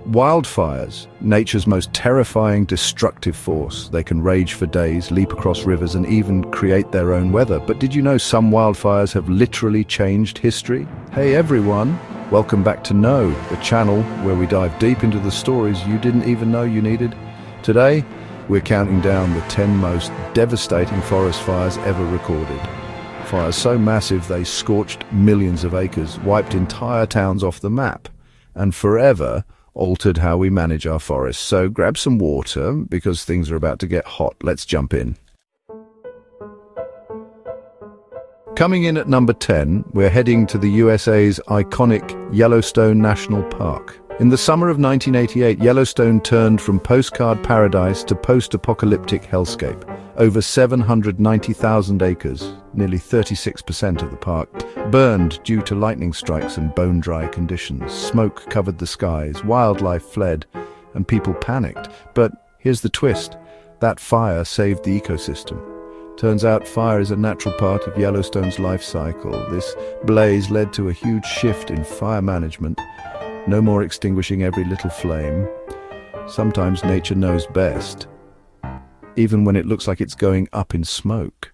Wildfires, nature's most terrifying, destructive force. They can rage for days, leap across rivers, and even create their own weather. But did you know some wildfires have literally changed history? Hey everyone, welcome back to Know, the channel where we dive deep into the stories you didn't even know you needed. Today, we're counting down the 10 most devastating forest fires ever recorded. Fires so massive they scorched millions of acres, wiped entire towns off the map, and forever altered how we manage our forests. So grab some water, because things are about to get hot. Let's jump in. Coming in at number 10, we're heading to the USA's iconic Yellowstone National Park. In the summer of 1988, Yellowstone turned from postcard paradise to post-apocalyptic hellscape. Over 790,000 acres, nearly 36% of the park, burned due to lightning strikes and bone-dry conditions. Smoke covered the skies, wildlife fled, and people panicked. But here's the twist: that fire saved the ecosystem. Turns out fire is a natural part of Yellowstone's life cycle. This blaze led to a huge shift in fire management. No more extinguishing every little flame. Sometimes nature knows best, even when it looks like it's going up in smoke.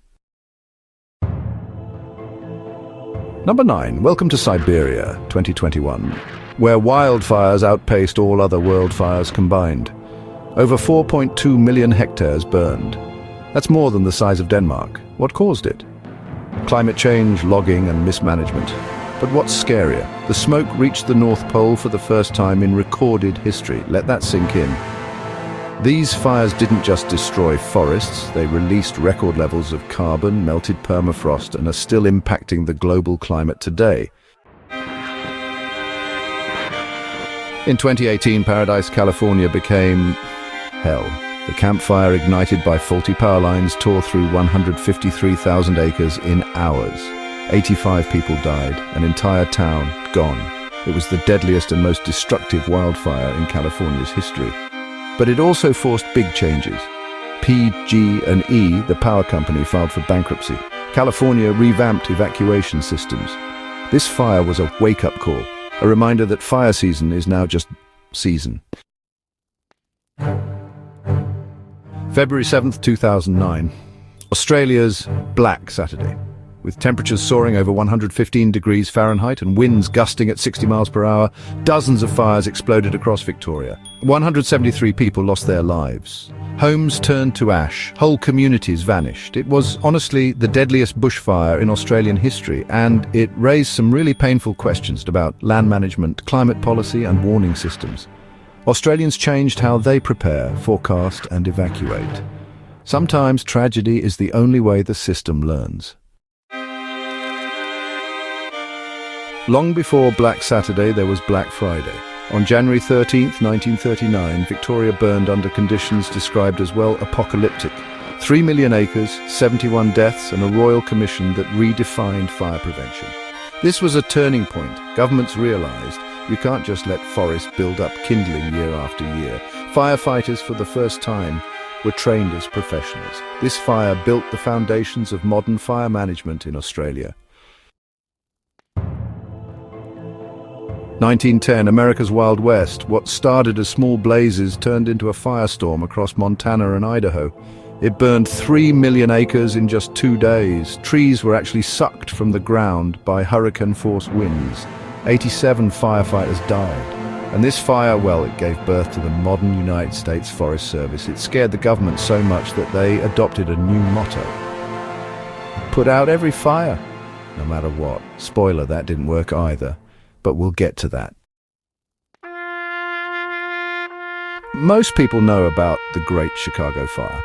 Number 9, welcome to Siberia, 2021, where wildfires outpaced all other world fires combined. Over 4.2 million hectares burned. That's more than the size of Denmark. What caused it? Climate change, logging, and mismanagement. But what's scarier? The smoke reached the North Pole for the first time in recorded history. Let that sink in. These fires didn't just destroy forests, they released record levels of carbon, melted permafrost, and are still impacting the global climate today. In 2018, Paradise, California became hell. The campfire, ignited by faulty power lines, tore through 153,000 acres in hours. 85 people died, an entire town gone. It was the deadliest and most destructive wildfire in California's history. But it also forced big changes. PG&E, the power company, filed for bankruptcy. California revamped evacuation systems. This fire was a wake-up call, a reminder that fire season is now just season. February 7th, 2009. Australia's Black Saturday. With temperatures soaring over 115 degrees Fahrenheit and winds gusting at 60 miles per hour, dozens of fires exploded across Victoria. 173 people lost their lives. Homes turned to ash, whole communities vanished. It was honestly the deadliest bushfire in Australian history, and it raised some really painful questions about land management, climate policy, and warning systems. Australians changed how they prepare, forecast, and evacuate. Sometimes tragedy is the only way the system learns. Long before Black Saturday, there was Black Friday. On January 13th, 1939, Victoria burned under conditions described as, well, apocalyptic. 3 million acres, 71 deaths, and a royal commission that redefined fire prevention. This was a turning point. Governments realized you can't just let forests build up kindling year after year. Firefighters, for the first time, were trained as professionals. This fire built the foundations of modern fire management in Australia. 1910, America's Wild West. What started as small blazes turned into a firestorm across Montana and Idaho. It burned 3 million acres in just 2 days. Trees were actually sucked from the ground by hurricane-force winds. 87 firefighters died. And this fire, well, it gave birth to the modern United States Forest Service. It scared the government so much that they adopted a new motto: put out every fire, no matter what. Spoiler, that didn't work either. But we'll get to that. Most people know about the Great Chicago Fire.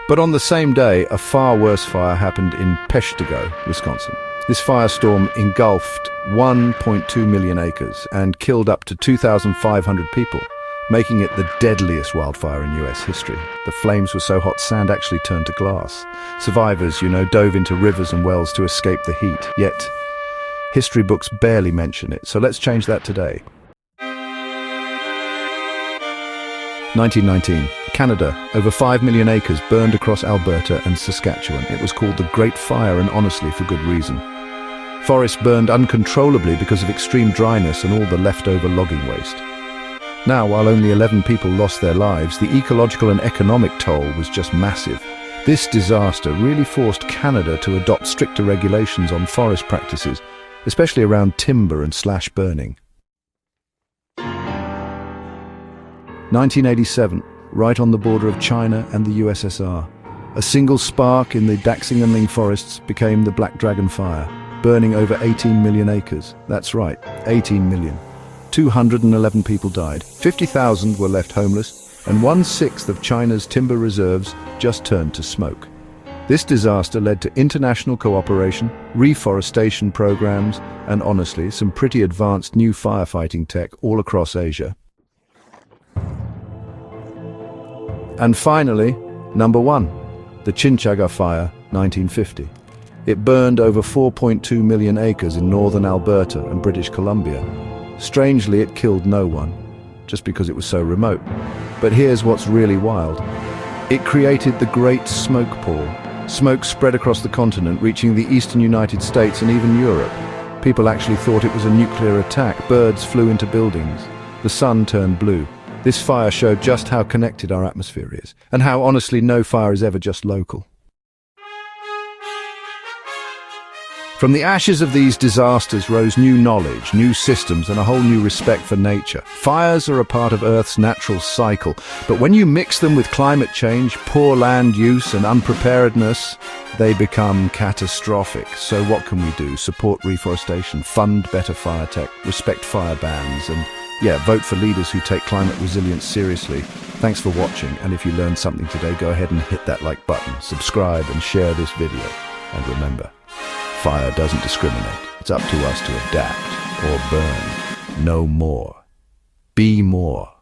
But on the same day, a far worse fire happened in Peshtigo, Wisconsin. This firestorm engulfed 1.2 million acres and killed up to 2,500 people, making it the deadliest wildfire in US history. The flames were so hot, sand actually turned to glass. Survivors, dove into rivers and wells to escape the heat. Yet, history books barely mention it, so let's change that today. 1919, Canada. Over 5 million acres burned across Alberta and Saskatchewan. It was called the Great Fire, and honestly, for good reason. Forests burned uncontrollably because of extreme dryness and all the leftover logging waste. Now, while only 11 people lost their lives, the ecological and economic toll was just massive. This disaster really forced Canada to adopt stricter regulations on forest practices, especially around timber and slash burning. 1987, right on the border of China and the USSR. A single spark in the Daxing'anling forests became the Black Dragon Fire, burning over 18 million acres. That's right, 18 million. 211 people died, 50,000 were left homeless, and 1/6 of China's timber reserves just turned to smoke. This disaster led to international cooperation, reforestation programs, and honestly, some pretty advanced new firefighting tech all across Asia. And finally, number 1, the Chinchaga Fire, 1950. It burned over 4.2 million acres in northern Alberta and British Columbia. Strangely, it killed no one, just because it was so remote. But here's what's really wild. It created the Great Smoke Pall. Smoke spread across the continent, reaching the eastern United States and even Europe. People actually thought it was a nuclear attack. Birds flew into buildings. The sun turned blue. This fire showed just how connected our atmosphere is, and how honestly no fire is ever just local. From the ashes of these disasters rose new knowledge, new systems, and a whole new respect for nature. Fires are a part of Earth's natural cycle, but when you mix them with climate change, poor land use, and unpreparedness, they become catastrophic. So what can we do? Support reforestation, fund better fire tech, respect fire bans, and vote for leaders who take climate resilience seriously. Thanks for watching, and if you learned something today, go ahead and hit that like button, subscribe, and share this video. And remember, fire doesn't discriminate. It's up to us to adapt or burn. No more. Be more.